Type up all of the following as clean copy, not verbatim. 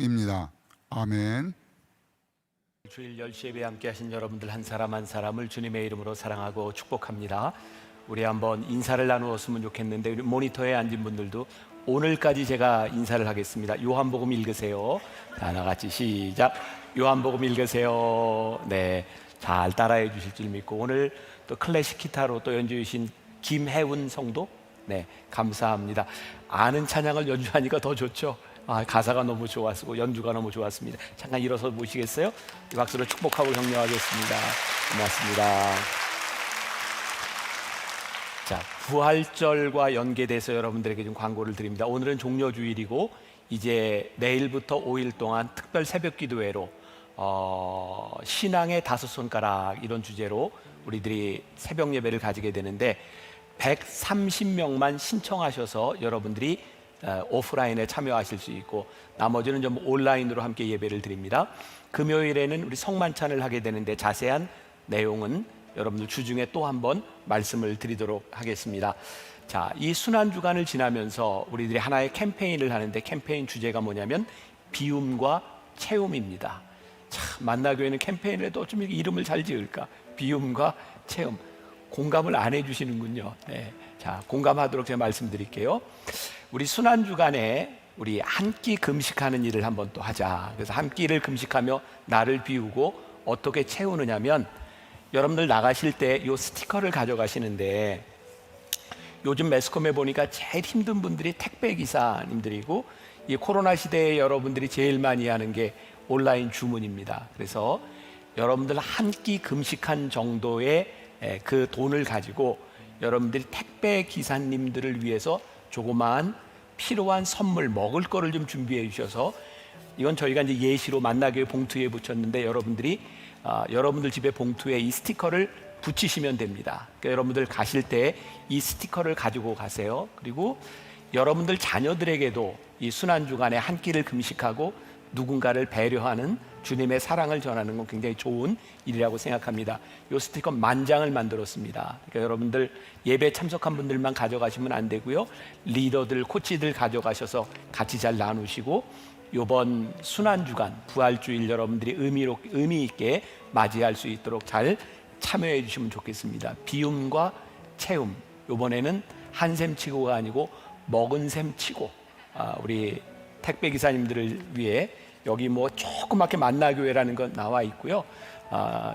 입니다. 아멘. 주일 10시 예배 함께 하신 여러분들 한 사람 한 사람을 주님의 이름으로 사랑하고 축복합니다. 우리 한번 인사를 나누었으면 좋겠는데, 우리 모니터에 앉은 분들도 오늘까지 제가 인사를 하겠습니다. 요한복음 읽으세요. 다 같이 시작. 요한복음 읽으세요. 네, 잘 따라해 주실 줄 믿고, 오늘 또 클래식 기타로 또 연주해 주신 김혜운 성도, 네, 감사합니다. 아는 찬양을 연주하니까 더 좋죠. 가사가 너무 좋았고 연주가 너무 좋았습니다. 잠깐 일어서 보시겠어요? 이 박수로 축복하고 격려하겠습니다. 고맙습니다. 자, 부활절과 연계돼서 여러분들에게 좀 광고를 드립니다. 오늘은 종료주일이고 이제 내일부터 5일 동안 특별 새벽 기도회로 신앙의 5손가락 이런 주제로 우리들이 새벽 예배를 가지게 되는데, 130명만 신청하셔서 여러분들이 오프라인에 참여하실 수 있고, 나머지는 좀 온라인으로 함께 예배를 드립니다. 금요일에는 우리 성만찬을 하게 되는데, 자세한 내용은 여러분들 주중에 또 한번 말씀을 드리도록 하겠습니다. 자, 이 순환주간을 지나면서 우리들이 하나의 캠페인을 하는데, 캠페인 주제가 뭐냐면 비움과 체험입니다. 참, 만나교회는 캠페인을 해도 어쩜 이렇게 이름을 잘 지을까? 비움과 체험. 공감을 안 해주시는군요. 네. 자, 공감하도록 제가 말씀드릴게요. 우리 순환주간에 우리 한 끼 금식하는 일을 한번 또 하자. 그래서 한 끼를 금식하며 나를 비우고 어떻게 채우느냐면, 여러분들 나가실 때 이 스티커를 가져가시는데, 요즘 매스컴에 보니까 제일 힘든 분들이 택배기사님들이고, 이 코로나 시대에 여러분들이 제일 많이 하는 게 온라인 주문입니다. 그래서 여러분들 한 끼 금식한 정도의 그 돈을 가지고 여러분들이 택배 기사님들을 위해서 조그마한 필요한 선물, 먹을 거를 좀 준비해 주셔서, 이건 저희가 이제 예시로 만나교회 봉투에 붙였는데, 여러분들이 여러분들 집에 봉투에 이 스티커를 붙이시면 됩니다. 그러니까 여러분들 가실 때 이 스티커를 가지고 가세요. 그리고 여러분들 자녀들에게도 이 순환주간에 한 끼를 금식하고 누군가를 배려하는 주님의 사랑을 전하는 건 굉장히 좋은 일이라고 생각합니다. 이 스티커 10,000장을 만들었습니다. 그러니까 여러분들 예배 참석한 분들만 가져가시면 안 되고요, 리더들, 코치들 가져가셔서 같이 잘 나누시고, 이번 순환주간 부활주일 여러분들이 의미 있게 맞이할 수 있도록 잘 참여해 주시면 좋겠습니다. 비움과 체험, 이번에는 한 셈 치고가 아니고 먹은 셈 치고, 우리 택배 기사님들을 위해 여기 뭐 조그맣게 만나교회라는 건 나와 있고요.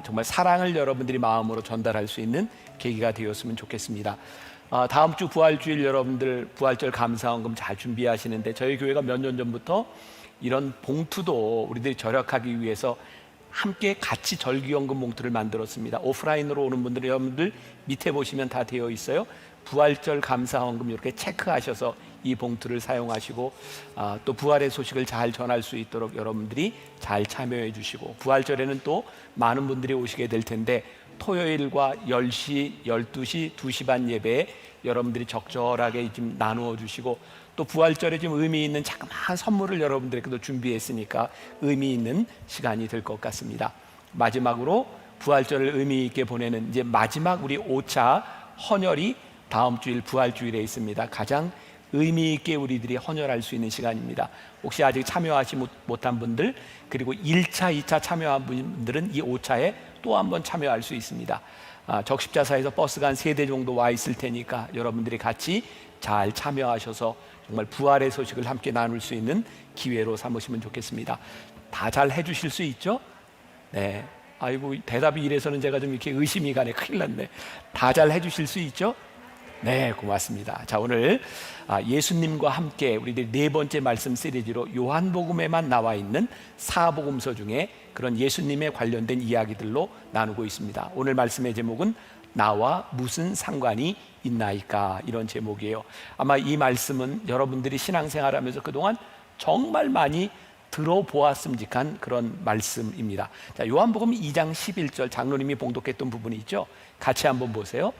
정말 사랑을 여러분들이 마음으로 전달할 수 있는 계기가 되었으면 좋겠습니다. 다음 주 부활주일 여러분들 부활절 감사원금 잘 준비하시는데, 저희 교회가 몇 년 전부터 이런 봉투도 우리들이 절약하기 위해서 함께 같이 절기연금 봉투를 만들었습니다. 오프라인으로 오는 분들은 여러분들 밑에 보시면 다 되어 있어요. 부활절 감사원금 이렇게 체크하셔서 이 봉투를 사용하시고, 또 부활의 소식을 잘 전할 수 있도록 여러분들이 잘 참여해 주시고, 부활절에는 또 많은 분들이 오시게 될 텐데, 토요일과 10시, 12시, 2시 반 예배에 여러분들이 적절하게 좀 나누어 주시고, 또 부활절에 좀 의미 있는 자그마한 선물을 여러분들에게도 준비했으니까 의미 있는 시간이 될 것 같습니다. 마지막으로 부활절을 의미 있게 보내는 이제 마지막 우리 5차 헌혈이 다음 주일 부활주일에 있습니다. 가장 의미 있게 우리들이 헌혈할 수 있는 시간입니다. 혹시 아직 참여하지 못한 분들, 그리고 1차, 2차 참여한 분들은 이 5차에 또 한번 참여할 수 있습니다. 적십자사에서 버스가 한 3대 정도 와 있을 테니까 여러분들이 같이 잘 참여하셔서 정말 부활의 소식을 함께 나눌 수 있는 기회로 삼으시면 좋겠습니다. 다 잘 해주실 수 있죠? 네. 아이고, 대답이 이래서는 제가 좀 이렇게 의심이 가네. 큰일 났네. 다 잘 해주실 수 있죠? 네, 고맙습니다. 자, 오늘 예수님과 함께 우리들 4번째 말씀 시리즈로 요한복음에만 나와 있는 사복음서 중에 그런 예수님에 관련된 이야기들로 나누고 있습니다. 오늘 말씀의 제목은 나와 무슨 상관이 있나이까, 이런 제목이에요. 아마 이 말씀은 여러분들이 신앙생활하면서 그동안 정말 많이 들어보았음직한 그런 말씀입니다. 자, 요한복음 2장 11절, 장로님이 봉독했던 부분이 있죠. 같이 한번 보세요.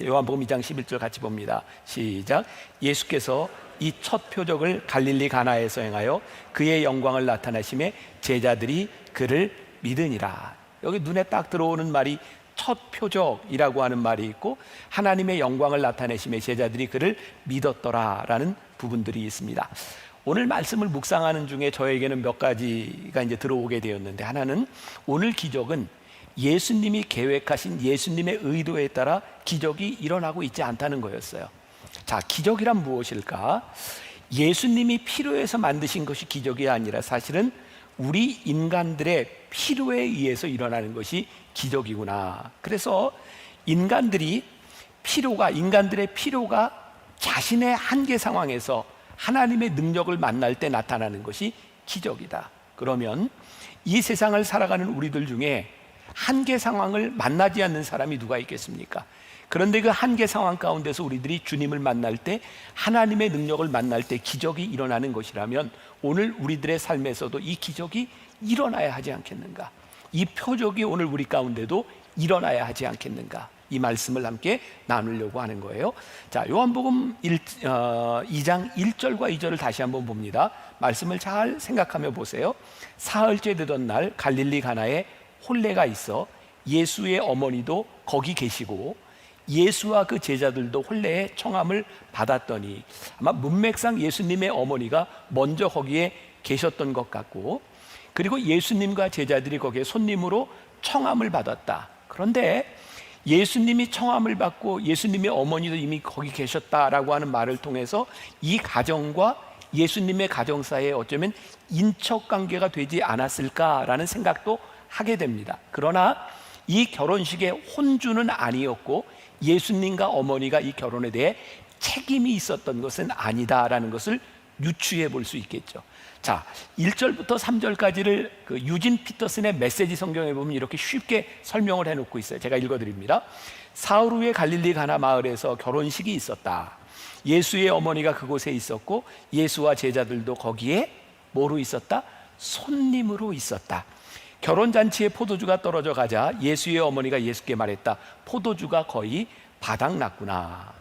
요한복음 2장 11절 같이 봅니다. 시작. 예수께서 이 첫 표적을 갈릴리 가나에서 행하여 그의 영광을 나타내심에 제자들이 그를 믿으니라. 여기 눈에 딱 들어오는 말이 첫 표적이라고 하는 말이 있고, 하나님의 영광을 나타내심에 제자들이 그를 믿었더라라는 부분들이 있습니다. 오늘 말씀을 묵상하는 중에 저에게는 몇 가지가 이제 들어오게 되었는데, 하나는 오늘 기적은 예수님이 계획하신 예수님의 의도에 따라 기적이 일어나고 있지 않다는 거였어요. 자, 기적이란 무엇일까? 예수님이 필요해서 만드신 것이 기적이 아니라 사실은 우리 인간들의 필요에 의해서 일어나는 것이 기적이구나. 그래서 인간들의 필요가 자신의 한계 상황에서 하나님의 능력을 만날 때 나타나는 것이 기적이다. 그러면 이 세상을 살아가는 우리들 중에 한계 상황을 만나지 않는 사람이 누가 있겠습니까? 그런데 그 한계 상황 가운데서 우리들이 주님을 만날 때, 하나님의 능력을 만날 때 기적이 일어나는 것이라면 오늘 우리들의 삶에서도 이 기적이 일어나야 하지 않겠는가? 이 표적이 오늘 우리 가운데도 일어나야 하지 않겠는가? 이 말씀을 함께 나누려고 하는 거예요. 자, 요한복음 2장 1절과 2절을 다시 한번 봅니다. 말씀을 잘 생각하며 보세요. 사흘째 되던 날 갈릴리 가나에 혼례가 있어 예수의 어머니도 거기 계시고 예수와 그 제자들도 혼례에 청함을 받았더니, 아마 문맥상 예수님의 어머니가 먼저 거기에 계셨던 것 같고, 그리고 예수님과 제자들이 거기에 손님으로 청함을 받았다. 그런데 예수님이 청함을 받고 예수님의 어머니도 이미 거기 계셨다라고 하는 말을 통해서 이 가정과 예수님의 가정 사이에 어쩌면 인척관계가 되지 않았을까라는 생각도 하게 됩니다. 그러나 이 결혼식의 혼주는 아니었고 예수님과 어머니가 이 결혼에 대해 책임이 있었던 것은 아니다라는 것을 유추해 볼 수 있겠죠. 자, 1절부터 3절까지를 그 유진 피터슨의 메시지 성경에 보면 이렇게 쉽게 설명을 해놓고 있어요. 제가 읽어드립니다. 사흘 후에 갈릴리 가나 마을에서 결혼식이 있었다. 예수의 어머니가 그곳에 있었고 예수와 제자들도 거기에 뭐로 있었다? 손님으로 있었다. 결혼잔치에 포도주가 떨어져 가자 예수의 어머니가 예수께 말했다. 포도주가 거의 바닥났구나.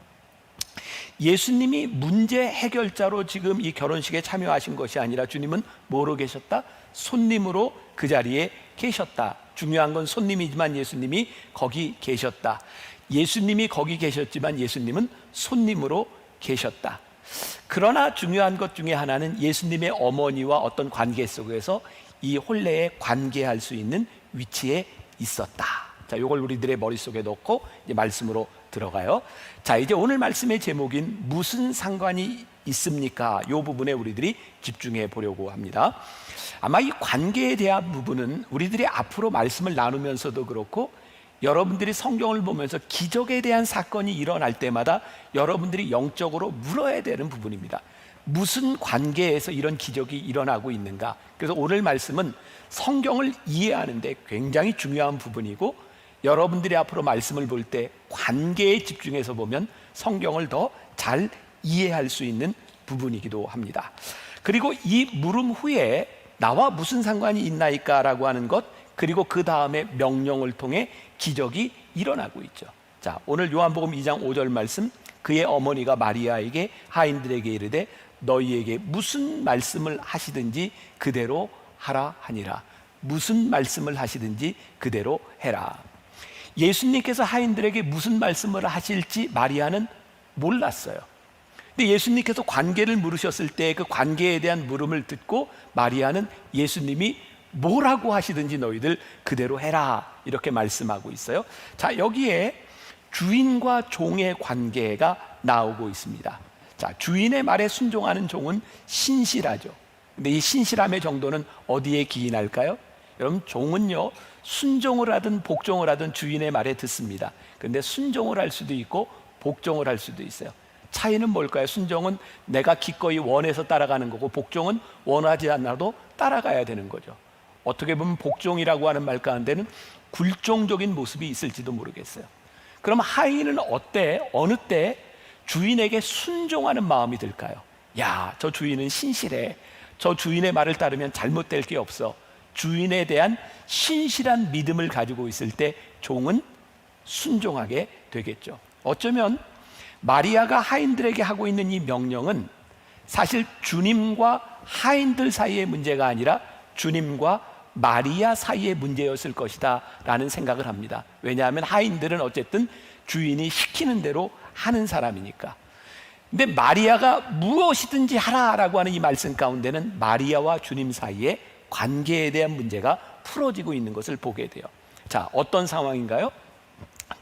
예수님이 문제 해결자로 지금 이 결혼식에 참여하신 것이 아니라 주님은 뭐로 계셨다? 손님으로 그 자리에 계셨다. 중요한 건 손님이지만 예수님이 거기 계셨다. 예수님이 거기 계셨지만 예수님은 손님으로 계셨다. 그러나 중요한 것 중에 하나는 예수님의 어머니와 어떤 관계 속에서 이 혼례에 관계할 수 있는 위치에 있었다. 자, 이걸 우리들의 머릿속에 넣고 이제 말씀으로 들어가요. 자, 이제 오늘 말씀의 제목인 무슨 상관이 있습니까? 이 부분에 우리들이 집중해 보려고 합니다. 아마 이 관계에 대한 부분은 우리들이 앞으로 말씀을 나누면서도 그렇고 여러분들이 성경을 보면서 기적에 대한 사건이 일어날 때마다 여러분들이 영적으로 물어야 되는 부분입니다. 무슨 관계에서 이런 기적이 일어나고 있는가? 그래서 오늘 말씀은 성경을 이해하는 데 굉장히 중요한 부분이고, 여러분들이 앞으로 말씀을 볼 때 관계에 집중해서 보면 성경을 더 잘 이해할 수 있는 부분이기도 합니다. 그리고 이 물음 후에 나와 무슨 상관이 있나이까 라고 하는 것, 그리고 그 다음에 명령을 통해 기적이 일어나고 있죠. 자, 오늘 요한복음 2장 5절 말씀, 그의 어머니가 마리아에게 하인들에게 이르되 너희에게 무슨 말씀을 하시든지 그대로 하라 하니라. 무슨 말씀을 하시든지 그대로 해라. 예수님께서 하인들에게 무슨 말씀을 하실지 마리아는 몰랐어요. 근데 예수님께서 관계를 물으셨을 때 그 관계에 대한 물음을 듣고 마리아는 예수님이 뭐라고 하시든지 너희들 그대로 해라 이렇게 말씀하고 있어요. 자, 여기에 주인과 종의 관계가 나오고 있습니다. 자, 주인의 말에 순종하는 종은 신실하죠. 근데 이 신실함의 정도는 어디에 기인할까요? 여러분, 종은요 순종을 하든 복종을 하든 주인의 말에 듣습니다. 근데 순종을 할 수도 있고 복종을 할 수도 있어요. 차이는 뭘까요? 순종은 내가 기꺼이 원해서 따라가는 거고, 복종은 원하지 않아도 따라가야 되는 거죠. 어떻게 보면 복종이라고 하는 말 가운데는 굴종적인 모습이 있을지도 모르겠어요. 그럼 하인은 어느 때 주인에게 순종하는 마음이 들까요? 야, 저 주인은 신실해. 저 주인의 말을 따르면 잘못될 게 없어. 주인에 대한 신실한 믿음을 가지고 있을 때 종은 순종하게 되겠죠. 어쩌면 마리아가 하인들에게 하고 있는 이 명령은 사실 주님과 하인들 사이의 문제가 아니라 주님과 마리아 사이의 문제였을 것이다 라는 생각을 합니다. 왜냐하면 하인들은 어쨌든 주인이 시키는 대로 하는 사람이니까. 근데 마리아가 무엇이든지 하라라고 하는 이 말씀 가운데는 마리아와 주님 사이의 관계에 대한 문제가 풀어지고 있는 것을 보게 돼요. 자, 어떤 상황인가요?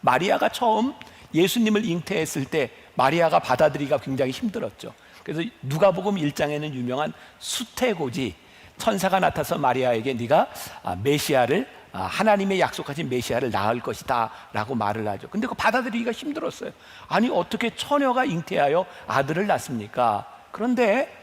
마리아가 처음 예수님을 잉태했을 때 마리아가 받아들이기가 굉장히 힘들었죠. 그래서 누가복음 1장에는 유명한 수태고지, 천사가 나타서 마리아에게 네가 메시아를, 하나님의 약속하신 메시아를 낳을 것이다 라고 말을 하죠. 근데 그거 받아들이기가 힘들었어요. 아니, 어떻게 처녀가 잉태하여 아들을 낳습니까? 그런데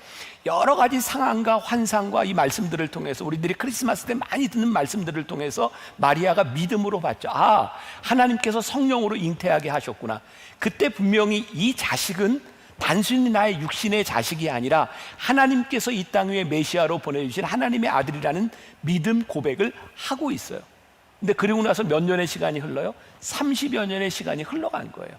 여러 가지 상황과 환상과 이 말씀들을 통해서, 우리들이 크리스마스 때 많이 듣는 말씀들을 통해서 마리아가 믿음으로 봤죠. 아, 하나님께서 성령으로 잉태하게 하셨구나. 그때 분명히 이 자식은 단순히 나의 육신의 자식이 아니라 하나님께서 이 땅 위에 메시아로 보내주신 하나님의 아들이라는 믿음 고백을 하고 있어요. 근데 그리고 나서 몇 년의 시간이 흘러요? 30여 년의 시간이 흘러간 거예요.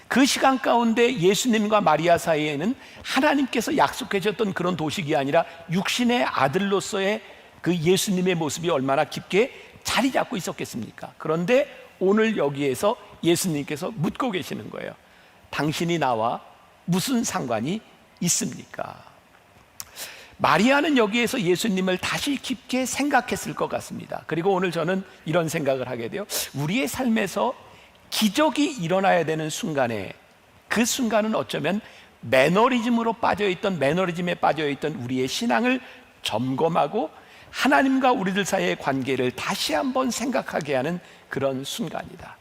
그 시간 가운데 예수님과 마리아 사이에는 하나님께서 약속해 주셨던 그런 도식이 아니라 육신의 아들로서의 그 예수님의 모습이 얼마나 깊게 자리 잡고 있었겠습니까? 그런데 오늘 여기에서 예수님께서 묻고 계시는 거예요. 당신이 나와 무슨 상관이 있습니까? 마리아는 여기에서 예수님을 다시 깊게 생각했을 것 같습니다. 그리고 오늘 저는 이런 생각을 하게 돼요. 우리의 삶에서 기적이 일어나야 되는 순간에, 그 순간은 어쩌면 매너리즘에 빠져있던 우리의 신앙을 점검하고 하나님과 우리들 사이의 관계를 다시 한번 생각하게 하는 그런 순간이다.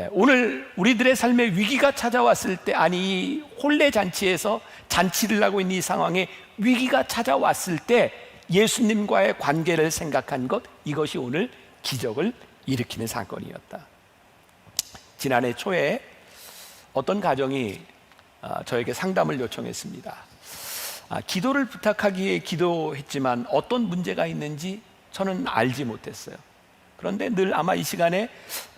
오늘 우리들의 삶에 위기가 찾아왔을 때, 아니 혼례 잔치에서 잔치를 하고 있는 이 상황에 위기가 찾아왔을 때 예수님과의 관계를 생각한 것, 이것이 오늘 기적을 일으키는 사건이었다. 지난해 초에 어떤 가정이 저에게 상담을 요청했습니다. 기도를 부탁하기에 기도했지만 어떤 문제가 있는지 저는 알지 못했어요. 그런데 늘 아마 이 시간에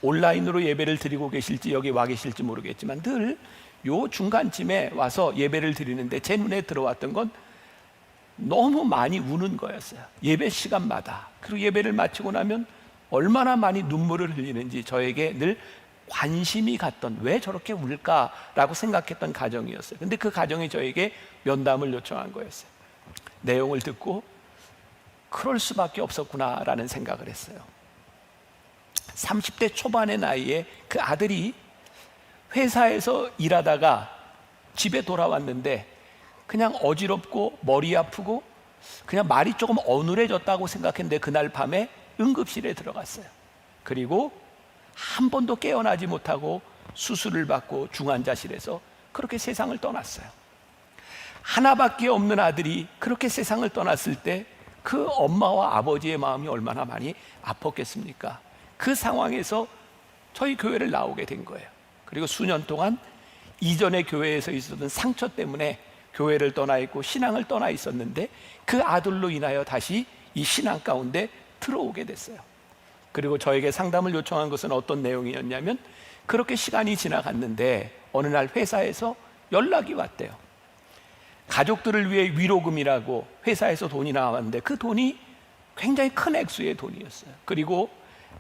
온라인으로 예배를 드리고 계실지 여기 와 계실지 모르겠지만 늘 요 중간쯤에 와서 예배를 드리는데 제 눈에 들어왔던 건 너무 많이 우는 거였어요. 예배 시간마다. 그리고 예배를 마치고 나면 얼마나 많이 눈물을 흘리는지 저에게 늘 관심이 갔던, 왜 저렇게 울까라고 생각했던 가정이었어요. 근데 그 가정이 저에게 면담을 요청한 거였어요. 내용을 듣고 그럴 수밖에 없었구나라는 생각을 했어요. 30대 초반의 나이에 그 아들이 회사에서 일하다가 집에 돌아왔는데 그냥 어지럽고 머리 아프고 그냥 말이 조금 어눌해졌다고 생각했는데 그날 밤에 응급실에 들어갔어요. 그리고 한 번도 깨어나지 못하고 수술을 받고 중환자실에서 그렇게 세상을 떠났어요. 하나밖에 없는 아들이 그렇게 세상을 떠났을 때 그 엄마와 아버지의 마음이 얼마나 많이 아팠겠습니까? 그 상황에서 저희 교회를 나오게 된 거예요. 그리고 수년 동안 이전의 교회에서 있었던 상처 때문에 교회를 떠나 있고 신앙을 떠나 있었는데 그 아들로 인하여 다시 이 신앙 가운데 들어오게 됐어요. 그리고 저에게 상담을 요청한 것은 어떤 내용이었냐면, 그렇게 시간이 지나갔는데 어느 날 회사에서 연락이 왔대요. 가족들을 위해 위로금이라고 회사에서 돈이 나왔는데 그 돈이 굉장히 큰 액수의 돈이었어요. 그리고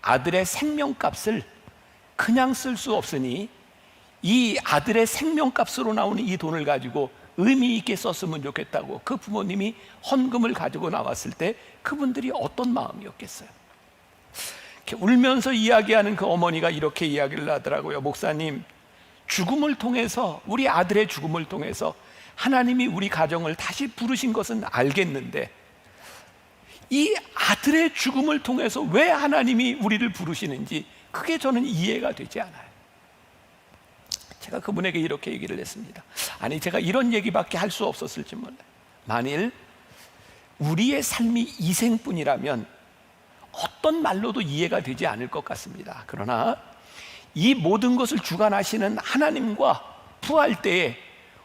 아들의 생명값을 그냥 쓸 수 없으니 이 아들의 생명값으로 나오는 이 돈을 가지고 의미 있게 썼으면 좋겠다고 그 부모님이 헌금을 가지고 나왔을 때 그분들이 어떤 마음이었겠어요? 이렇게 울면서 이야기하는 그 어머니가 이렇게 이야기를 하더라고요. 목사님, 죽음을 통해서, 우리 아들의 죽음을 통해서 하나님이 우리 가정을 다시 부르신 것은 알겠는데 이 아들의 죽음을 통해서 왜 하나님이 우리를 부르시는지 그게 저는 이해가 되지 않아요. 제가 그분에게 이렇게 얘기를 했습니다. 아니, 제가 이런 얘기밖에 할 수 없었을지 몰라요. 만일 우리의 삶이 이생뿐이라면 어떤 말로도 이해가 되지 않을 것 같습니다. 그러나 이 모든 것을 주관하시는 하나님과 부활 때에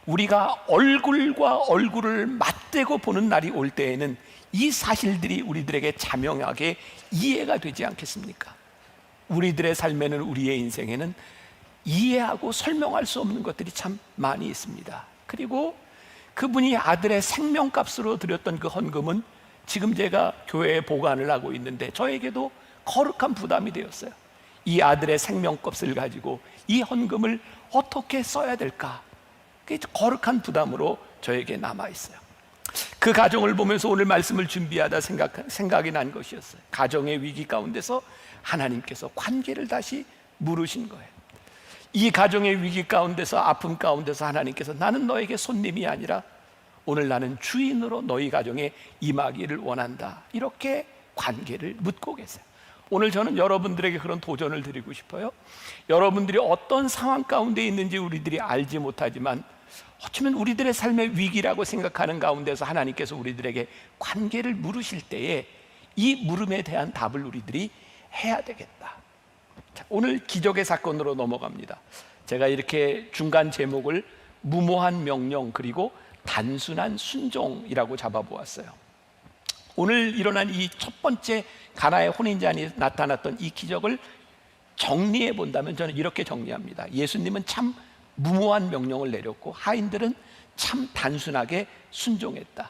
우리가 얼굴과 얼굴을 맞대고 보는 날이 올 때에는 이 사실들이 우리들에게 자명하게 이해가 되지 않겠습니까? 우리들의 삶에는, 우리의 인생에는 이해하고 설명할 수 없는 것들이 참 많이 있습니다. 그리고 그분이 아들의 생명값으로 드렸던 그 헌금은 지금 제가 교회에 보관을 하고 있는데 저에게도 거룩한 부담이 되었어요. 이 아들의 생명값을 가지고 이 헌금을 어떻게 써야 될까? 그게 거룩한 부담으로 저에게 남아 있어요. 그 가정을 보면서 오늘 말씀을 준비하다 생각이 난 것이었어요. 가정의 위기 가운데서 하나님께서 관계를 다시 물으신 거예요. 이 가정의 위기 가운데서, 아픔 가운데서 하나님께서 나는 너에게 손님이 아니라 오늘 나는 주인으로 너희 가정에 임하기를 원한다, 이렇게 관계를 묻고 계세요. 오늘 저는 여러분들에게 그런 도전을 드리고 싶어요. 여러분들이 어떤 상황 가운데 있는지 우리들이 알지 못하지만 어쩌면 우리들의 삶의 위기라고 생각하는 가운데서 하나님께서 우리들에게 관계를 물으실 때에 이 물음에 대한 답을 우리들이 해야 되겠다. 자, 오늘 기적의 사건으로 넘어갑니다. 제가 이렇게 중간 제목을 무모한 명령 그리고 단순한 순종이라고 잡아보았어요. 오늘 일어난 이 첫 번째 가나의 혼인잔이 나타났던 이 기적을 정리해 본다면 저는 이렇게 정리합니다. 예수님은 참 무모한 명령을 내렸고 하인들은 참 단순하게 순종했다.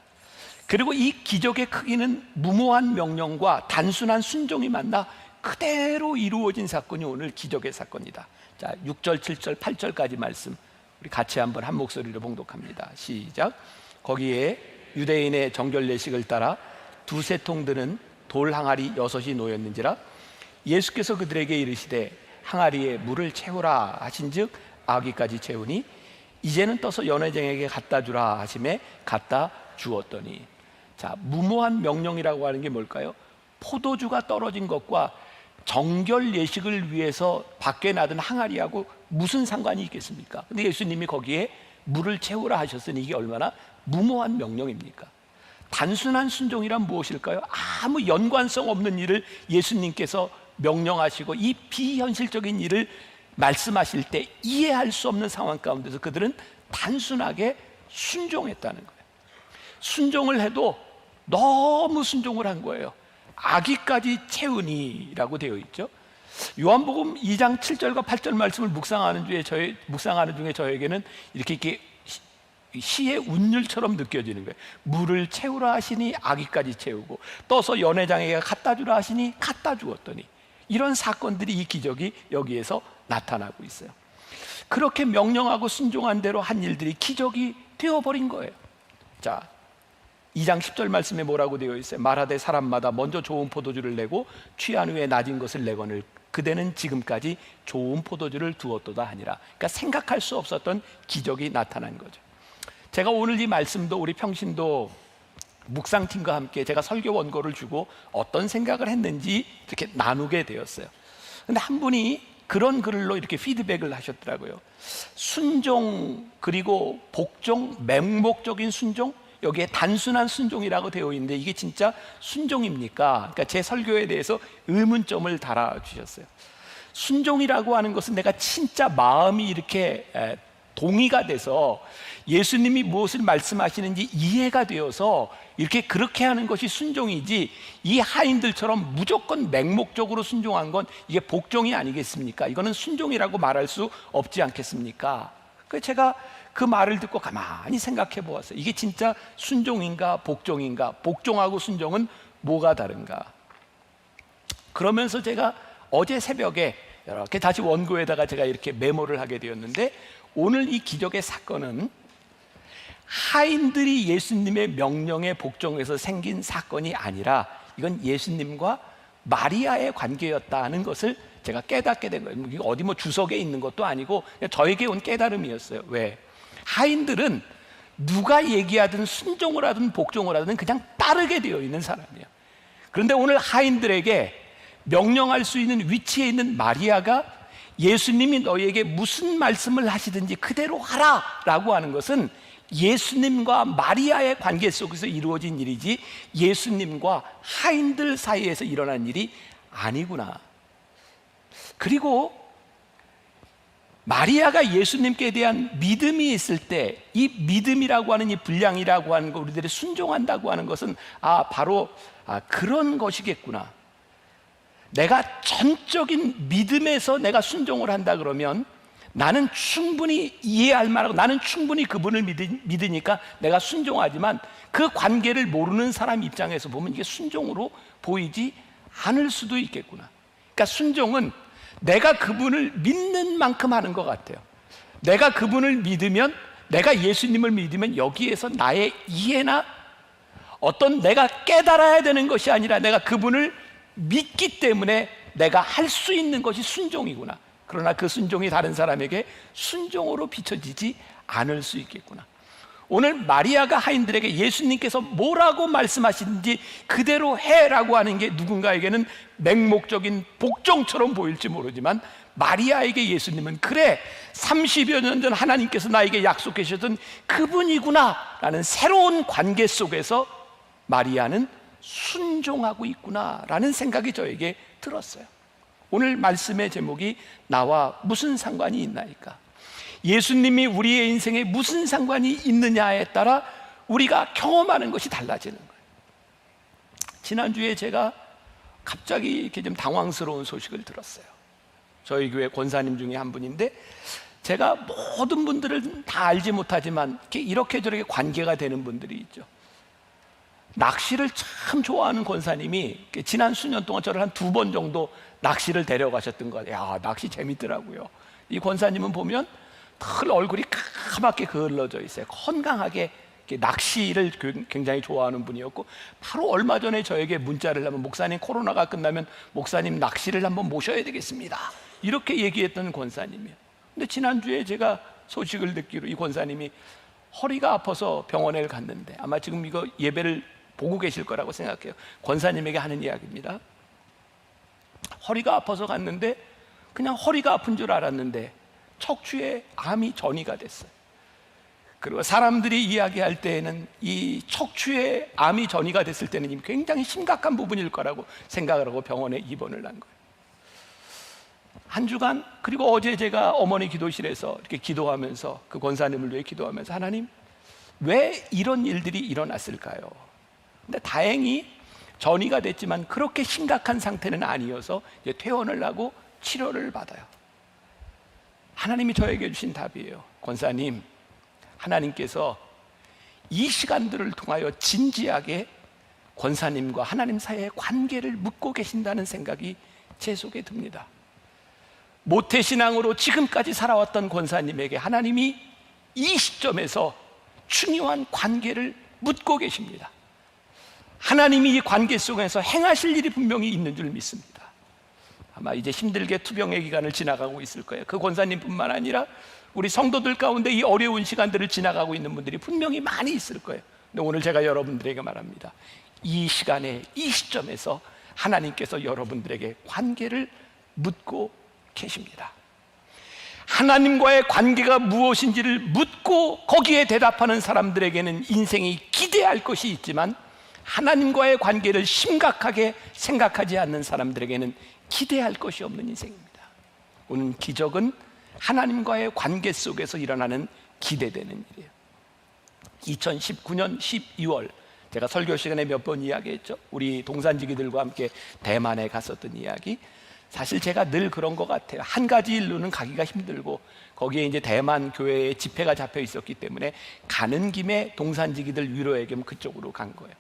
그리고 이 기적의 크기는 무모한 명령과 단순한 순종이 만나 그대로 이루어진 사건이 오늘 기적의 사건이다. 자, 6절, 7절, 8절까지 말씀 우리 같이 한번 한 목소리로 봉독합니다. 시작. 거기에 유대인의 정결 예식을 따라 두세 통 드는 돌 항아리 6이 놓였는지라 예수께서 그들에게 이르시되 항아리에 물을 채우라 하신즉 아기까지 채우니 이제는 떠서 연회장에게 갖다 주라 하심에 갖다 주었더니. 자, 무모한 명령이라고 하는 게 뭘까요? 포도주가 떨어진 것과 정결 예식을 위해서 밖에 놔둔 항아리하고 무슨 상관이 있겠습니까? 근데 예수님이 거기에 물을 채우라 하셨으니 이게 얼마나 무모한 명령입니까? 단순한 순종이란 무엇일까요? 아무 연관성 없는 일을 예수님께서 명령하시고 이 비현실적인 일을 말씀하실 때 이해할 수 없는 상황 가운데서 그들은 단순하게 순종했다는 거예요. 순종을 해도 너무 순종을 한 거예요. 아기까지 채우니라고 되어 있죠. 요한복음 2장 7절과 8절 말씀을 묵상하는 중에 저에게는 이렇게 시의 운율처럼 느껴지는 거예요. 물을 채우라 하시니 아기까지 채우고 떠서 연회장에게 갖다 주라 하시니 갖다 주었더니, 이런 사건들이, 이 기적이 여기에서 나타나고 있어요. 그렇게 명령하고 순종한 대로 한 일들이 기적이 되어버린 거예요. 자, 2장 10절 말씀에 뭐라고 되어 있어요? 말하되 사람마다 먼저 좋은 포도주를 내고 취한 후에 낮은 것을 내거늘 그대는 지금까지 좋은 포도주를 두었도다 하니라. 그러니까 생각할 수 없었던 기적이 나타난 거죠. 제가 오늘 이 말씀도 우리 평신도 묵상팀과 함께 제가 설교 원고를 주고 어떤 생각을 했는지 이렇게 나누게 되었어요. 근데 한 분이 그런 글로 이렇게 피드백을 하셨더라고요. 순종 그리고 복종, 맹목적인 순종, 여기에 단순한 순종이라고 되어 있는데 이게 진짜 순종입니까? 그러니까 제 설교에 대해서 의문점을 달아주셨어요. 순종이라고 하는 것은 내가 진짜 마음이 이렇게 동의가 돼서 예수님이 무엇을 말씀하시는지 이해가 되어서 이렇게 그렇게 하는 것이 순종이지, 이 하인들처럼 무조건 맹목적으로 순종한 건 이게 복종이 아니겠습니까? 이거는 순종이라고 말할 수 없지 않겠습니까? 그래서 제가 그 말을 듣고 가만히 생각해 보았어요. 이게 진짜 순종인가 복종인가? 복종하고 순종은 뭐가 다른가? 그러면서 제가 어제 새벽에 이렇게 다시 원고에다가 제가 이렇게 메모를 하게 되었는데, 오늘 이 기적의 사건은 하인들이 예수님의 명령에 복종해서 생긴 사건이 아니라 이건 예수님과 마리아의 관계였다는 것을 제가 깨닫게 된 거예요. 이거 어디 뭐 주석에 있는 것도 아니고 그냥 저에게 온 깨달음이었어요. 왜? 하인들은 누가 얘기하든 순종을 하든 복종을 하든 그냥 따르게 되어 있는 사람이에요. 그런데 오늘 하인들에게 명령할 수 있는 위치에 있는 마리아가 예수님이 너희에게 무슨 말씀을 하시든지 그대로 하라 라고 하는 것은 예수님과 마리아의 관계 속에서 이루어진 일이지 예수님과 하인들 사이에서 일어난 일이 아니구나. 그리고 마리아가 예수님께 대한 믿음이 있을 때 이 믿음이라고 하는 이 분량이라고 하는 거, 우리들이 순종한다고 하는 것은 바로 그런 것이겠구나. 내가 전적인 믿음에서 내가 순종을 한다 그러면 나는 충분히 이해할 만하고 나는 충분히 그분을 믿으니까 내가 순종하지만 그 관계를 모르는 사람 입장에서 보면 이게 순종으로 보이지 않을 수도 있겠구나. 그러니까 순종은 내가 그분을 믿는 만큼 하는 것 같아요. 내가 그분을 믿으면 내가 예수님을 믿으면 여기에서 나의 이해나 어떤 내가 깨달아야 되는 것이 아니라 내가 그분을 믿기 때문에 내가 할 수 있는 것이 순종이구나. 그러나 그 순종이 다른 사람에게 순종으로 비춰지지 않을 수 있겠구나. 오늘 마리아가 하인들에게 예수님께서 뭐라고 말씀하시는지 그대로 해라고 하는 게 누군가에게는 맹목적인 복종처럼 보일지 모르지만, 마리아에게 예수님은 그래, 30여 년 전 하나님께서 나에게 약속해 주셨던 그분이구나 라는 새로운 관계 속에서 마리아는 순종하고 있구나 라는 생각이 저에게 들었어요. 오늘 말씀의 제목이 나와 무슨 상관이 있나이까? 예수님이 우리의 인생에 무슨 상관이 있느냐에 따라 우리가 경험하는 것이 달라지는 거예요. 지난주에 제가 갑자기 이렇게 좀 당황스러운 소식을 들었어요. 저희 교회 권사님 중에 한 분인데, 제가 모든 분들을 다 알지 못하지만 이렇게 저렇게 관계가 되는 분들이 있죠. 낚시를 참 좋아하는 권사님이 지난 수년 동안 저를 한 2번 정도 낚시를 데려가셨던 거예요. 야, 낚시 재밌더라고요. 이 권사님은 보면 늘 얼굴이 까맣게 그을러져 있어요. 건강하게 낚시를 굉장히 좋아하는 분이었고, 바로 얼마 전에 저에게 문자를 하면, 목사님 코로나가 끝나면 목사님 낚시를 한번 모셔야 되겠습니다, 이렇게 얘기했던 권사님이에요. 근데 지난주에 제가 소식을 듣기로 이 권사님이 허리가 아파서 병원에 갔는데, 아마 지금 이거 예배를 보고 계실 거라고 생각해요. 권사님에게 하는 이야기입니다. 허리가 아파서 갔는데 그냥 허리가 아픈 줄 알았는데 척추에 암이 전이가 됐어요. 그리고 사람들이 이야기할 때에는 이 척추에 암이 전이가 됐을 때는 굉장히 심각한 부분일 거라고 생각을 하고 병원에 입원을 한 거예요. 한 주간, 그리고 어제 제가 어머니 기도실에서 이렇게 기도하면서, 그 권사님을 위해 기도하면서, 하나님, 왜 이런 일들이 일어났을까요? 근데 다행히 전이가 됐지만 그렇게 심각한 상태는 아니어서 이제 퇴원을 하고 치료를 받아요. 하나님이 저에게 주신 답이에요. 권사님, 하나님께서 이 시간들을 통하여 진지하게 권사님과 하나님 사이의 관계를 묻고 계신다는 생각이 제 속에 듭니다. 모태신앙으로 지금까지 살아왔던 권사님에게 하나님이 이 시점에서 중요한 관계를 묻고 계십니다. 하나님이 이 관계 속에서 행하실 일이 분명히 있는 줄 믿습니다. 아마 이제 힘들게 투병의 기간을 지나가고 있을 거예요. 그 권사님뿐만 아니라 우리 성도들 가운데 이 어려운 시간들을 지나가고 있는 분들이 분명히 많이 있을 거예요. 근데 오늘 제가 여러분들에게 말합니다. 이 시간에, 이 시점에서 하나님께서 여러분들에게 관계를 묻고 계십니다. 하나님과의 관계가 무엇인지를 묻고 거기에 대답하는 사람들에게는 인생이 기대할 것이 있지만, 하나님과의 관계를 심각하게 생각하지 않는 사람들에게는 기대할 것이 없는 인생입니다. 오늘 기적은 하나님과의 관계 속에서 일어나는 기대되는 일이에요. 2019년 12월 제가 설교 시간에 몇 번 이야기했죠. 우리 동산지기들과 함께 대만에 갔었던 이야기. 사실 제가 늘 그런 것 같아요. 한 가지 일로는 가기가 힘들고, 거기에 이제 대만 교회에 집회가 잡혀 있었기 때문에 가는 김에 동산지기들 위로해 겸 그쪽으로 간 거예요.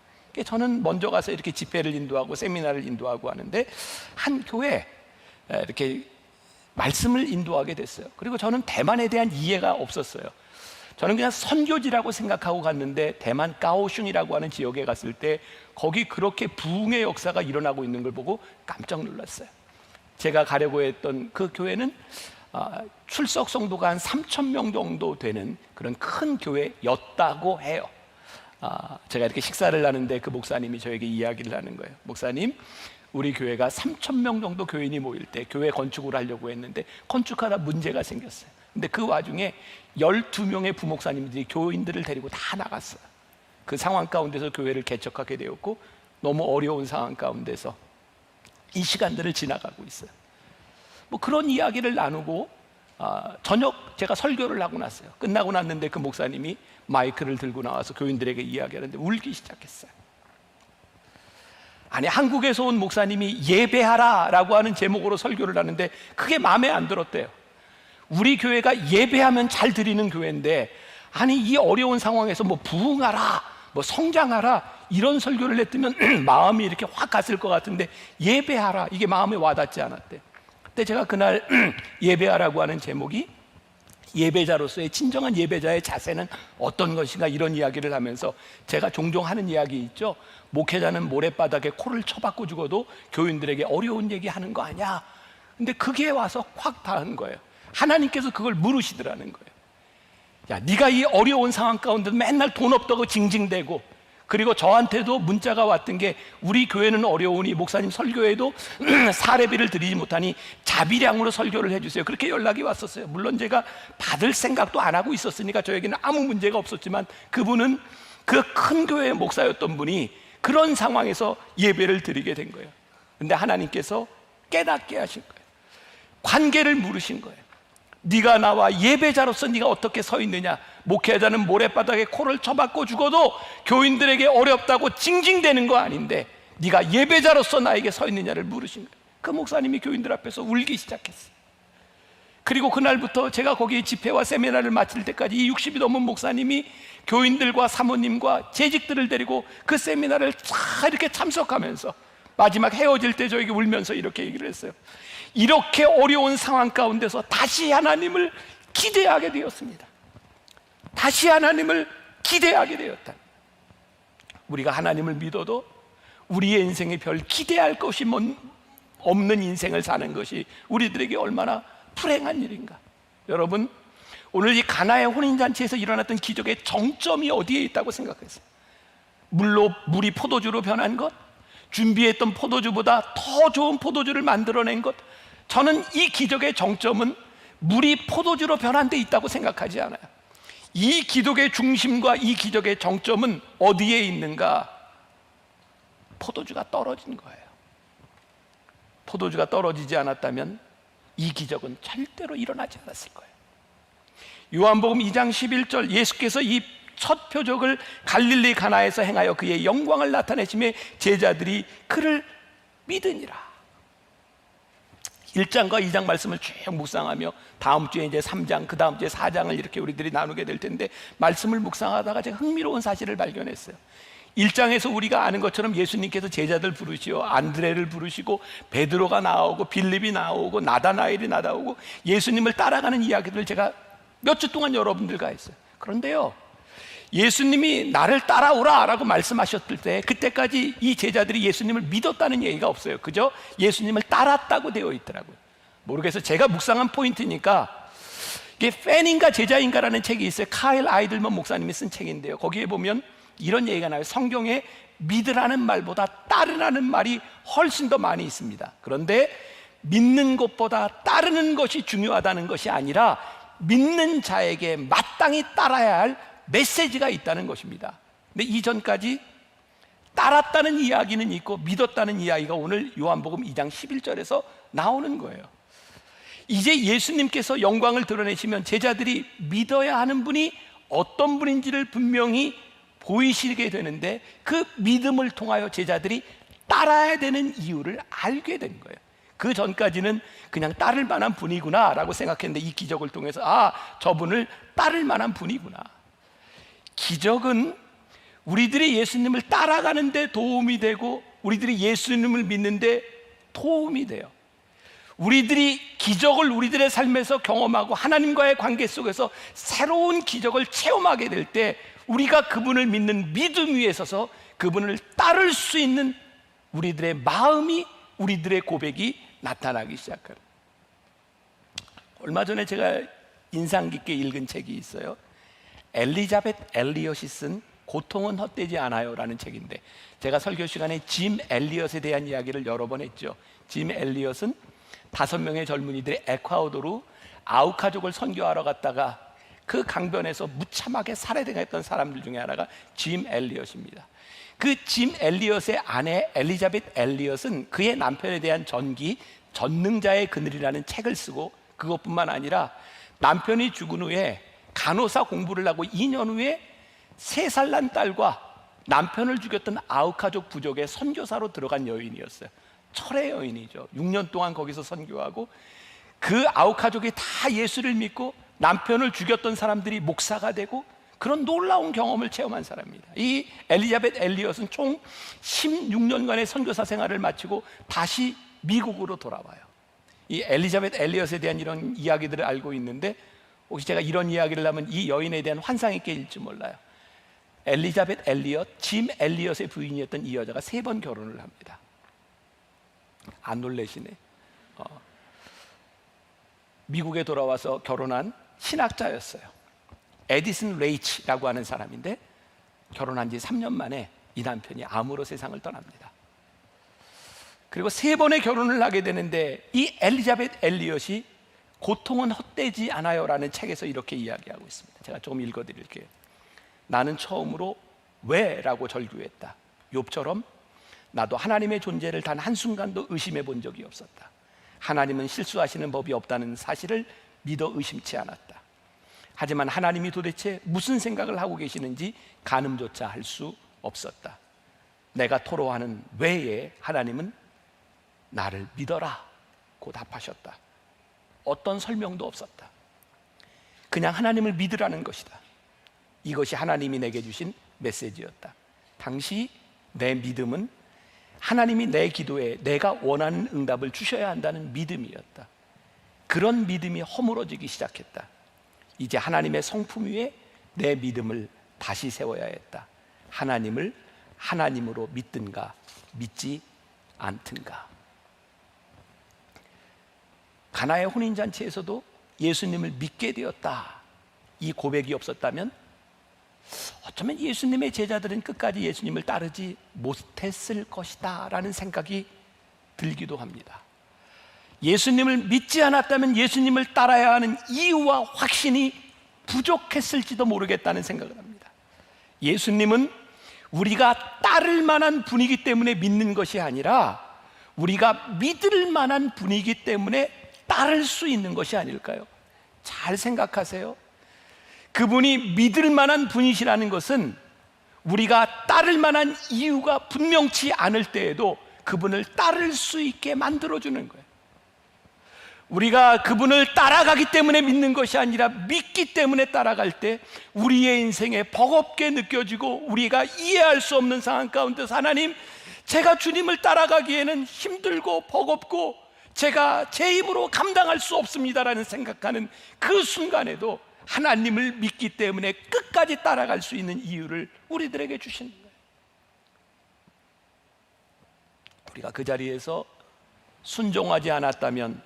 저는 먼저 가서 이렇게 집회를 인도하고 세미나를 인도하고 하는데, 한 교회 이렇게 말씀을 인도하게 됐어요. 그리고 저는 대만에 대한 이해가 없었어요. 저는 그냥 선교지라고 생각하고 갔는데, 대만 까오슝이라고 하는 지역에 갔을 때 거기 그렇게 부흥의 역사가 일어나고 있는 걸 보고 깜짝 놀랐어요. 제가 가려고 했던 그 교회는 출석 성도가 한 3,000명 정도 되는 그런 큰 교회였다고 해요. 제가 이렇게 식사를 하는데 그 목사님이 저에게 이야기를 하는 거예요. 목사님, 우리 교회가 3,000명 정도 교인이 모일 때 교회 건축을 하려고 했는데 건축하다 문제가 생겼어요. 근데 그 와중에 12명의 부목사님들이 교인들을 데리고 다 나갔어요. 그 상황 가운데서 교회를 개척하게 되었고, 너무 어려운 상황 가운데서 이 시간들을 지나가고 있어요. 뭐 그런 이야기를 나누고, 저녁 제가 설교를 하고 났어요. 끝나고 났는데 그 목사님이 마이크를 들고 나와서 교인들에게 이야기하는데 울기 시작했어요. 아니, 한국에서 온 목사님이 예배하라라고 하는 제목으로 설교를 하는데 그게 마음에 안 들었대요. 우리 교회가 예배하면 잘 드리는 교회인데, 아니 이 어려운 상황에서 뭐 부흥하라, 뭐 성장하라 이런 설교를 했으면 마음이 이렇게 확 갔을 것 같은데, 예배하라, 이게 마음에 와닿지 않았대. 그때 제가 그날 예배하라고 하는 제목이 예배자로서의 진정한 예배자의 자세는 어떤 것인가, 이런 이야기를 하면서 제가 종종 하는 이야기 있죠. 목회자는 모래바닥에 코를 쳐박고 죽어도 교인들에게 어려운 얘기 하는 거 아니야. 근데 그게 와서 확 닿은 거예요. 하나님께서 그걸 물으시더라는 거예요. 야, 네가 이 어려운 상황 가운데 맨날 돈 없다고 징징대고, 그리고 저한테도 문자가 왔던 게, 우리 교회는 어려우니 목사님 설교에도 사례비를 드리지 못하니 자비량으로 설교를 해주세요. 그렇게 연락이 왔었어요. 물론 제가 받을 생각도 안 하고 있었으니까 저에게는 아무 문제가 없었지만, 그분은 그 큰 교회의 목사였던 분이 그런 상황에서 예배를 드리게 된 거예요. 근데 하나님께서 깨닫게 하신 거예요. 관계를 물으신 거예요. 네가 나와 예배자로서 네가 어떻게 서 있느냐. 목회자는 모래바닥에 코를 쳐박고 죽어도 교인들에게 어렵다고 징징대는 거 아닌데 네가 예배자로서 나에게 서 있느냐를 물으신 거예요. 그 목사님이 교인들 앞에서 울기 시작했어요. 그리고 그날부터 제가 거기에 집회와 세미나를 마칠 때까지 이 60이 넘은 목사님이 교인들과 사모님과 재직들을 데리고 그 세미나를 다 이렇게 참석하면서 마지막 헤어질 때 저에게 울면서 이렇게 얘기를 했어요. 이렇게 어려운 상황 가운데서 다시 하나님을 기대하게 되었습니다. 다시 하나님을 기대하게 되었다. 우리가 하나님을 믿어도 우리의 인생에 별 기대할 것이 없는 인생을 사는 것이 우리들에게 얼마나 불행한 일인가. 여러분, 오늘 이 가나의 혼인잔치에서 일어났던 기적의 정점이 어디에 있다고 생각했어요? 물이 포도주로 변한 것, 준비했던 포도주보다 더 좋은 포도주를 만들어낸 것. 저는 이 기적의 정점은 물이 포도주로 변한 데 있다고 생각하지 않아요. 이 기적의 중심과 이 기적의 정점은 어디에 있는가? 포도주가 떨어진 거예요. 포도주가 떨어지지 않았다면 이 기적은 절대로 일어나지 않았을 거예요. 요한복음 2장 11절, 예수께서 이 첫 표적을 갈릴리 가나에서 행하여 그의 영광을 나타내심에 제자들이 그를 믿으니라. 1장과 2장 말씀을 쭉 묵상하며 다음 주에 이제 3장, 그 다음 주에 4장을 이렇게 우리들이 나누게 될 텐데, 말씀을 묵상하다가 제가 흥미로운 사실을 발견했어요. 1장에서 우리가 아는 것처럼 예수님께서 제자들 부르시오, 안드레를 부르시고 베드로가 나오고 빌립이 나오고 나다나엘이 나오고 예수님을 따라가는 이야기들을 제가 몇 주 동안 여러분들과 했어요. 그런데요, 예수님이 나를 따라오라 라고 말씀하셨을 때 그때까지 이 제자들이 예수님을 믿었다는 얘기가 없어요. 그저 예수님을 따랐다고 되어 있더라고요. 모르겠어요. 제가 묵상한 포인트니까, 이게 팬인가 제자인가라는 책이 있어요. 카일 아이들먼 목사님이 쓴 책인데요, 거기에 보면 이런 얘기가 나와요. 성경에 믿으라는 말보다 따르라는 말이 훨씬 더 많이 있습니다. 그런데 믿는 것보다 따르는 것이 중요하다는 것이 아니라 믿는 자에게 마땅히 따라야 할 메시지가 있다는 것입니다. 근데 이전까지 따랐다는 이야기는 있고 믿었다는 이야기가 오늘 요한복음 2장 11절에서 나오는 거예요. 이제 예수님께서 영광을 드러내시면 제자들이 믿어야 하는 분이 어떤 분인지를 분명히 보이시게 되는데, 그 믿음을 통하여 제자들이 따라야 되는 이유를 알게 된 거예요. 그 전까지는 그냥 따를 만한 분이구나 라고 생각했는데, 이 기적을 통해서 저분을 따를 만한 분이구나. 기적은 우리들이 예수님을 따라가는 데 도움이 되고 우리들이 예수님을 믿는 데 도움이 돼요. 우리들이 기적을 우리들의 삶에서 경험하고 하나님과의 관계 속에서 새로운 기적을 체험하게 될 때 우리가 그분을 믿는 믿음 위에 서서 그분을 따를 수 있는 우리들의 마음이, 우리들의 고백이 나타나기 시작해요. 얼마 전에 제가 인상 깊게 읽은 책이 있어요. 엘리자벳 엘리엇이 쓴 고통은 헛되지 않아요 라는 책인데, 제가 설교 시간에 짐 엘리엇에 대한 이야기를 여러 번 했죠. 짐 엘리엇은 5명의 젊은이들이 에콰도르 아우카족을 선교하러 갔다가 그 강변에서 무참하게 살해당했던 사람들 중에 하나가 짐 엘리엇입니다. 그 짐 엘리엇의 아내 엘리자벳 엘리엇은 그의 남편에 대한 전기, 전능자의 그늘이라는 책을 쓰고, 그것뿐만 아니라 남편이 죽은 후에 간호사 공부를 하고 2년 후에 3살 난 딸과 남편을 죽였던 아우카족 부족의 선교사로 들어간 여인이었어요. 철의 여인이죠. 6년 동안 거기서 선교하고, 그 아우카족이 다 예수를 믿고 남편을 죽였던 사람들이 목사가 되고, 그런 놀라운 경험을 체험한 사람입니다. 이 엘리자벳 엘리엇은 총 16년간의 선교사 생활을 마치고 다시 미국으로 돌아와요. 이 엘리자벳 엘리엇에 대한 이런 이야기들을 알고 있는데, 혹시 제가 이런 이야기를 하면 이 여인에 대한 환상이 깨질지 몰라요. 엘리자벳 엘리엇, 짐 엘리엇의 부인이었던 이 여자가 3번 결혼을 합니다. 안 놀라시네. 미국에 돌아와서 결혼한 신학자였어요. 에디슨 레이치라고 하는 사람인데 결혼한 지 3년 만에 이 남편이 암으로 세상을 떠납니다. 그리고 3번의 결혼을 하게 되는데 이 엘리자벳 엘리엇이 고통은 헛되지 않아요 라는 책에서 이렇게 이야기하고 있습니다. 제가 조금 읽어드릴게요. 나는 처음으로 왜? 라고 절규했다. 욥처럼 나도 하나님의 존재를 단 한순간도 의심해 본 적이 없었다. 하나님은 실수하시는 법이 없다는 사실을 믿어 의심치 않았다. 하지만 하나님이 도대체 무슨 생각을 하고 계시는지 가늠조차 할 수 없었다. 내가 토로하는 왜에 하나님은 나를 믿어라 고 답하셨다. 어떤 설명도 없었다. 그냥 하나님을 믿으라는 것이다. 이것이 하나님이 내게 주신 메시지였다. 당시 내 믿음은 하나님이 내 기도에 내가 원하는 응답을 주셔야 한다는 믿음이었다. 그런 믿음이 허물어지기 시작했다. 이제 하나님의 성품 위에 내 믿음을 다시 세워야 했다. 하나님을 하나님으로 믿든가 믿지 않든가. 가나의 혼인잔치에서도 예수님을 믿게 되었다. 이 고백이 없었다면 어쩌면 예수님의 제자들은 끝까지 예수님을 따르지 못했을 것이다 라는 생각이 들기도 합니다. 예수님을 믿지 않았다면 예수님을 따라야 하는 이유와 확신이 부족했을지도 모르겠다는 생각을 합니다. 예수님은 우리가 따를 만한 분이기 때문에 믿는 것이 아니라 우리가 믿을 만한 분이기 때문에 따를 수 있는 것이 아닐까요? 잘 생각하세요. 그분이 믿을 만한 분이시라는 것은 우리가 따를 만한 이유가 분명치 않을 때에도 그분을 따를 수 있게 만들어주는 거예요. 우리가 그분을 따라가기 때문에 믿는 것이 아니라 믿기 때문에 따라갈 때 우리의 인생에 버겁게 느껴지고 우리가 이해할 수 없는 상황 가운데서 하나님, 제가 주님을 따라가기에는 힘들고 버겁고 제가 제 힘으로 감당할 수 없습니다라는 생각하는 그 순간에도 하나님을 믿기 때문에 끝까지 따라갈 수 있는 이유를 우리들에게 주시는 거예요. 우리가 그 자리에서 순종하지 않았다면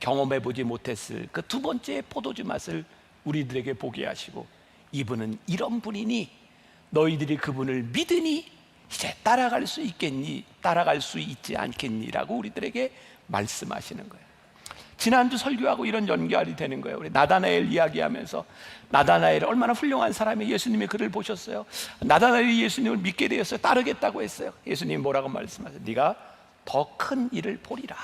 경험해보지 못했을 그 2번째 포도주 맛을 우리들에게 보게 하시고, 이분은 이런 분이니 너희들이 그분을 믿으니 이제 따라갈 수 있겠니? 따라갈 수 있지 않겠니? 라고 우리들에게 말씀하시는 거예요. 지난주 설교하고 이런 연결이 되는 거예요. 우리 나다나엘 이야기하면서 나다나엘이 얼마나 훌륭한 사람이 예수님의 글을 보셨어요. 나다나엘이 예수님을 믿게 되었어요. 따르겠다고 했어요. 예수님이 뭐라고 말씀하세요? 네가 더 큰 일을 보리라.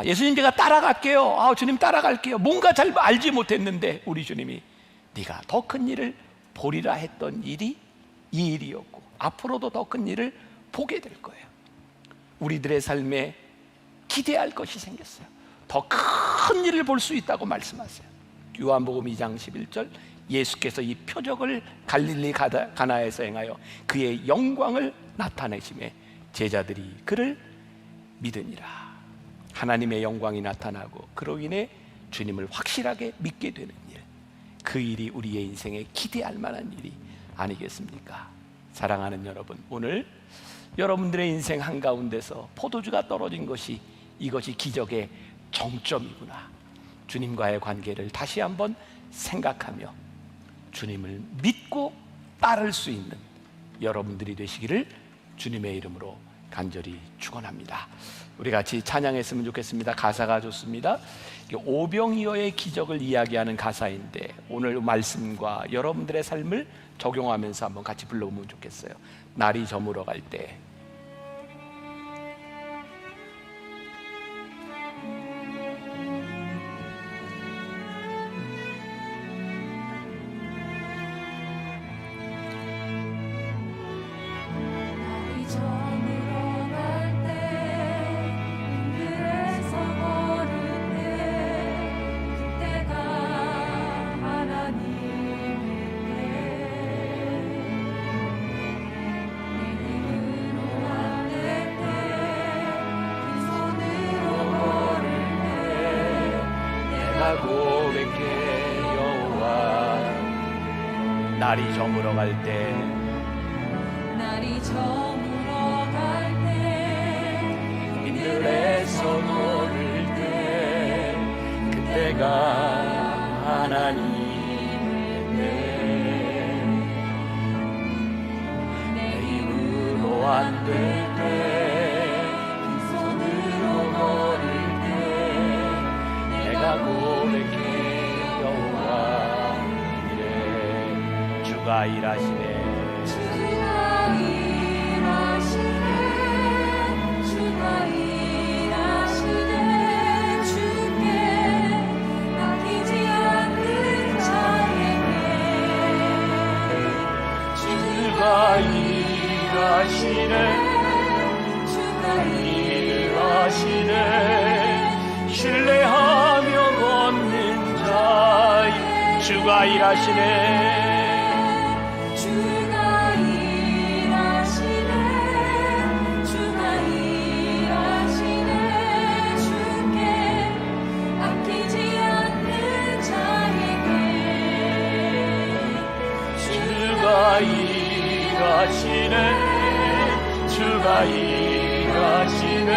예수님, 제가 따라갈게요. 주님 따라갈게요. 뭔가 잘 알지 못했는데 우리 주님이 네가 더 큰 일을 보리라 했던 일이 이 일이었고 앞으로도 더 큰 일을 보게 될 거예요. 우리들의 삶에 기대할 것이 생겼어요. 더 큰 일을 볼 수 있다고 말씀하세요. 요한복음 2장 11절, 예수께서 이 표적을 갈릴리 가나에서 행하여 그의 영광을 나타내심에 제자들이 그를 믿으니라. 하나님의 영광이 나타나고 그로 인해 주님을 확실하게 믿게 되는 일, 그 일이 우리의 인생에 기대할 만한 일이 아니겠습니까? 사랑하는 여러분, 오늘 여러분들의 인생 한가운데서 포도주가 떨어진 것이 이것이 기적의 정점이구나, 주님과의 관계를 다시 한번 생각하며 주님을 믿고 따를 수 있는 여러분들이 되시기를 주님의 이름으로 간절히 축원합니다. 우리 같이 찬양했으면 좋겠습니다. 가사가 좋습니다. 오병이어의 기적을 이야기하는 가사인데 오늘 말씀과 여러분들의 삶을 적용하면서 한번 같이 불러보면 좋겠어요. 날이 저물어 갈 때, 고백해 날이 저물어 갈 때 날이 저물어 갈 때 인들에서 노를 때 그때가 하나님의 때내 힘으로 안 될 때 빈손으로 걸을 때 내가 고백해 여호와 이래 주가 일하시네 주가 일하시네 주가 일하시네 주께 맡기지 않는 자에게 주가 일하시네 주가 일하시네 신뢰하며 걷는 자 주가 일하시네 주가 일하시네 주가 일하시네 주께 아끼지 않는 자에게 주가 일하시네 주가 일하시네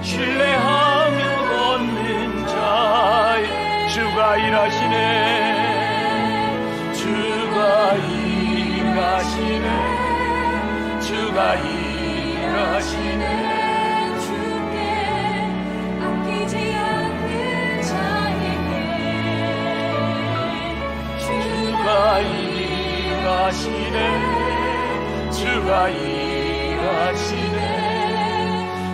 신뢰하며 걷는 자의 주가 일하시네 주가 일하시네 주가 일하시네 주께 아끼지 않는 자에게 주가 일하시네 주가 일하시네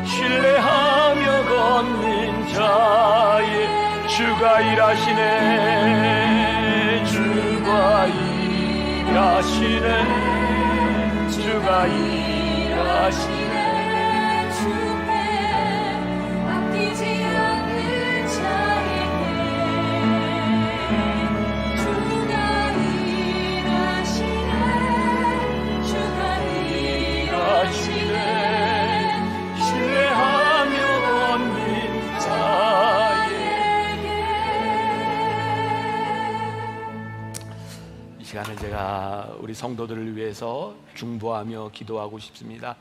신뢰하며 걷는 자의 주가 일하시네 주가 일하시네 주가 일하시네 주께 아끼지 않는 자에게 주가 일하시네 주가 일하시네 신뢰하며 걷는 자에게 이 시간을 제가 우리 성도들을 위해서 중보하며 기도하고 싶습니다.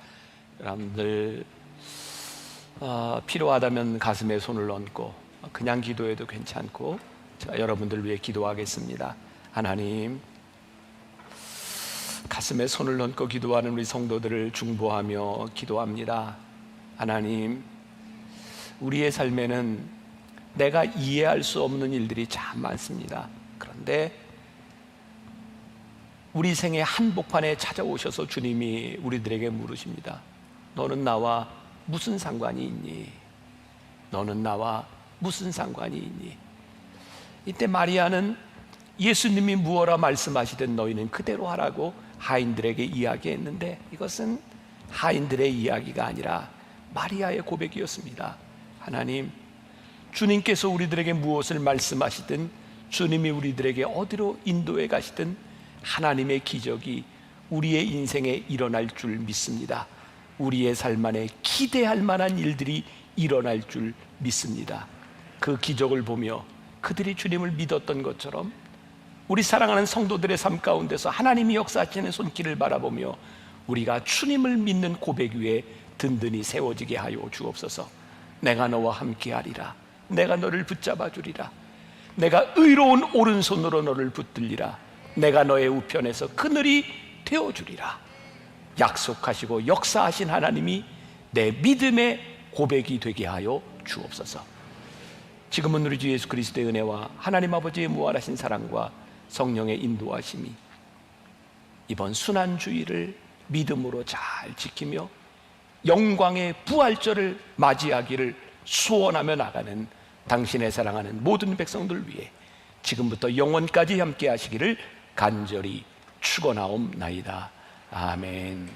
여러분들 필요하다면 가슴에 손을 얹고 그냥 기도해도 괜찮고 제가 여러분들 위해 기도하겠습니다. 하나님, 가슴에 손을 얹고 기도하는 우리 성도들을 중보하며 기도합니다. 하나님, 우리의 삶에는 내가 이해할 수 없는 일들이 참 많습니다. 그런데 우리 생의 한복판에 찾아오셔서 주님이 우리들에게 물으십니다. 너는 나와 무슨 상관이 있니? 너는 나와 무슨 상관이 있니? 이때 마리아는 예수님이 무엇라 말씀하시든 너희는 그대로 하라고 하인들에게 이야기했는데 이것은 하인들의 이야기가 아니라 마리아의 고백이었습니다. 하나님, 주님께서 우리들에게 무엇을 말씀하시든 주님이 우리들에게 어디로 인도해 가시든 하나님의 기적이 우리의 인생에 일어날 줄 믿습니다. 우리의 삶 안에 기대할 만한 일들이 일어날 줄 믿습니다. 그 기적을 보며 그들이 주님을 믿었던 것처럼 우리 사랑하는 성도들의 삶 가운데서 하나님이 역사하시는 손길을 바라보며 우리가 주님을 믿는 고백 위에 든든히 세워지게 하여 주옵소서. 내가 너와 함께하리라. 내가 너를 붙잡아 주리라. 내가 의로운 오른손으로 너를 붙들리라. 내가 너의 우편에서 그늘이 되어주리라. 약속하시고 역사하신 하나님이 내 믿음의 고백이 되게 하여 주옵소서. 지금은 우리 주 예수 그리스도의 은혜와 하나님 아버지의 무한하신 사랑과 성령의 인도하심이 이번 순환주의를 믿음으로 잘 지키며 영광의 부활절을 맞이하기를 소원하며 나가는 당신의 사랑하는 모든 백성들 위해 지금부터 영원까지 함께 하시기를 간절히 축원하옵나이다. 아멘.